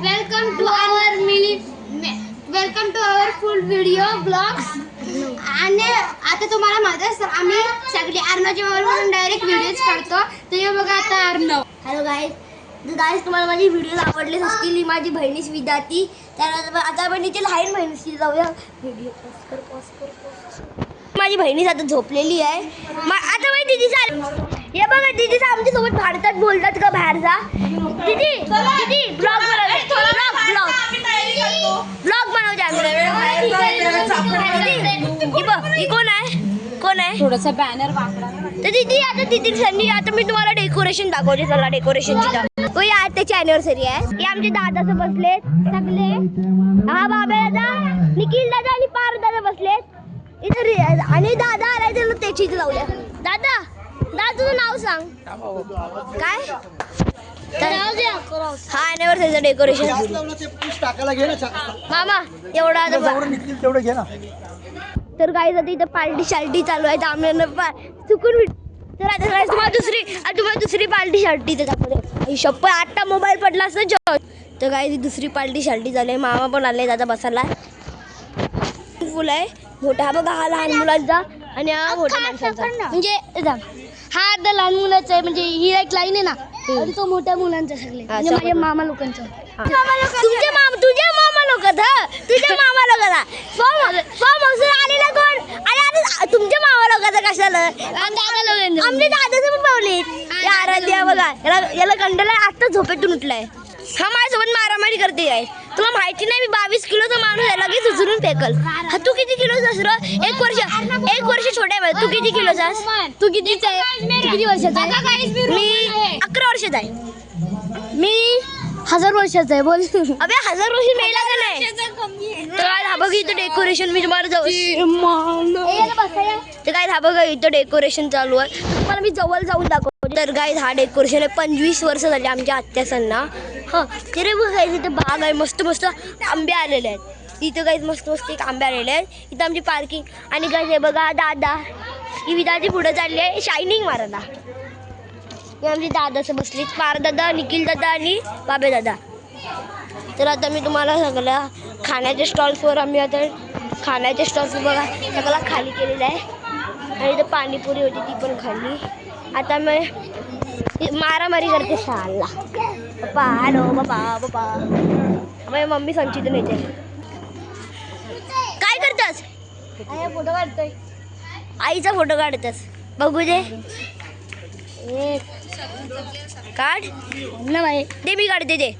Welcome to our full video blogs. आणि आता तुम्हाला माहिती आहे आम्ही सगळे अर्णवच्या मोबाईलवरून डायरेक्ट व्हिडिओज काढतो. तर हे बघा आता अर्णव. Hello guys. तुम्हाला माझी व्हिडिओ आवडलेच असतील. ही माझी बहिणीच विद्यार्थी. तर आता आपण तिची लहान बहिणीशी जाऊया. व्हिडिओ पॉज कर. माझी बहिणीच आता झोपलेली आहे. आता माझी दिदी चाल. हे बघा दिदीचा आमच्यासोबत भारतात बोलतात का बाहेर जा. दिदी ब्लॉग बनवते. ब्लॉग बनवते आम्ही. कोण आहे थोडासा बॅनर वाकडा. तर दीदी आता मी तुम्हाला डेकोरेशन दाखवते. चला डेकोरेशनची दाखव. या त्याची अॅनिव्हर्सरी आहे. हे आमचे दादा बसलेत सगळे. हा बाबा दादा, निखिल दादा आणि पार दादा बसलेत इथे. आणि दादा आलाय तर त्याची इथे लावल्या. दादा तुझं नाव सांग काय. हा अॅनिव्हर्सरीचं डेकोरेशन. मामा एवढा घे ना. तर गाईज आता इथं पार्टी शाल्टी चालू आहे. आम्हाला चुकून तर आता तुम्हाला दुसरी पार्टी शाल्टी इथे दाखवते. शप्प आत्ता मोबाईल पडला असं जॉ. तर गाईज दुसरी पार्टी शाल्टी झाली. मामा पण आले दादा बसायला. फुल आहे मोठा. हा बघा हा लहान मुलांचा आणि हा मोठ्या माणसांचा. म्हणजे हा अर्धा लहान मुलाचा आहे. म्हणजे ही एक लाईन आहे ना. आणि तो मोठ्या मुलांचा सगळे म्हणजे माझ्या मामा लोकांचा. तुझ्या मामा लोकांचा फॉर्म हाऊस आलेला कोण. आणि तुमच्या मामा लोकांचा कशाला. आमच्या दादाचं पण पावले. आराध्या बघा याला कंटाळा आत्ता झोपेतून उठलाय. हा माझ्यासोबत मारामारी करते आहे. तुला माहिती नाही मी 22 किलोचा माणूस आहे. लगेच उचलून फेकल. हा तू किती किलोचा असर. एक वर्ष छोटा आहे. तू किती किलोचा. तू किती वर्षाचा आहे. मी 11 वर्षाचा आहे. मी 1000 वर्षाचा आहे. बोल अबे 1000 वर्ष मेला का नाही. तर हा बघ इथं डेकोरेशन मी तुम्हाला तर काय हा बघा इथं डेकोरेशन चालू आहे. तुम्हाला मी जवळ जाऊन दाखवतो. तर गाईज हा डेकोरेशन आहे. 25 वर्ष झाले आमच्या आत्यासांना. हां तरी बघा इथं बाग आहे. मस्त आंबे आलेले आहेत. इथं गाईज मस्त एक आंबे आलेले आहेत. इथं आमची पार्किंग. आणि गाईज हे बघा दादा ही विदाची पुढे चालली आहे शायनिंग मारायला. हे आमचे दादाचं बसले. पारदादा, निखिल दादा आणि बाबे दादा. तर आता मी तुम्हाला सगळ्या खाण्याच्या स्टॉल्सवर खाण्याच्या स्टॉल्स बघा सगळं खाली केलेलं आहे. आणि इथं पाणीपुरी होती ती पण खाल्ली. आता मी मारामारी करते शाळा. बाबा हॅलो बाबा माझी मम्मी संचित नेते. काय करतास. फोटो काढतोय. आईचा फोटो काढतास. बघू दे काढ ना बाई. दे मी काढते ते.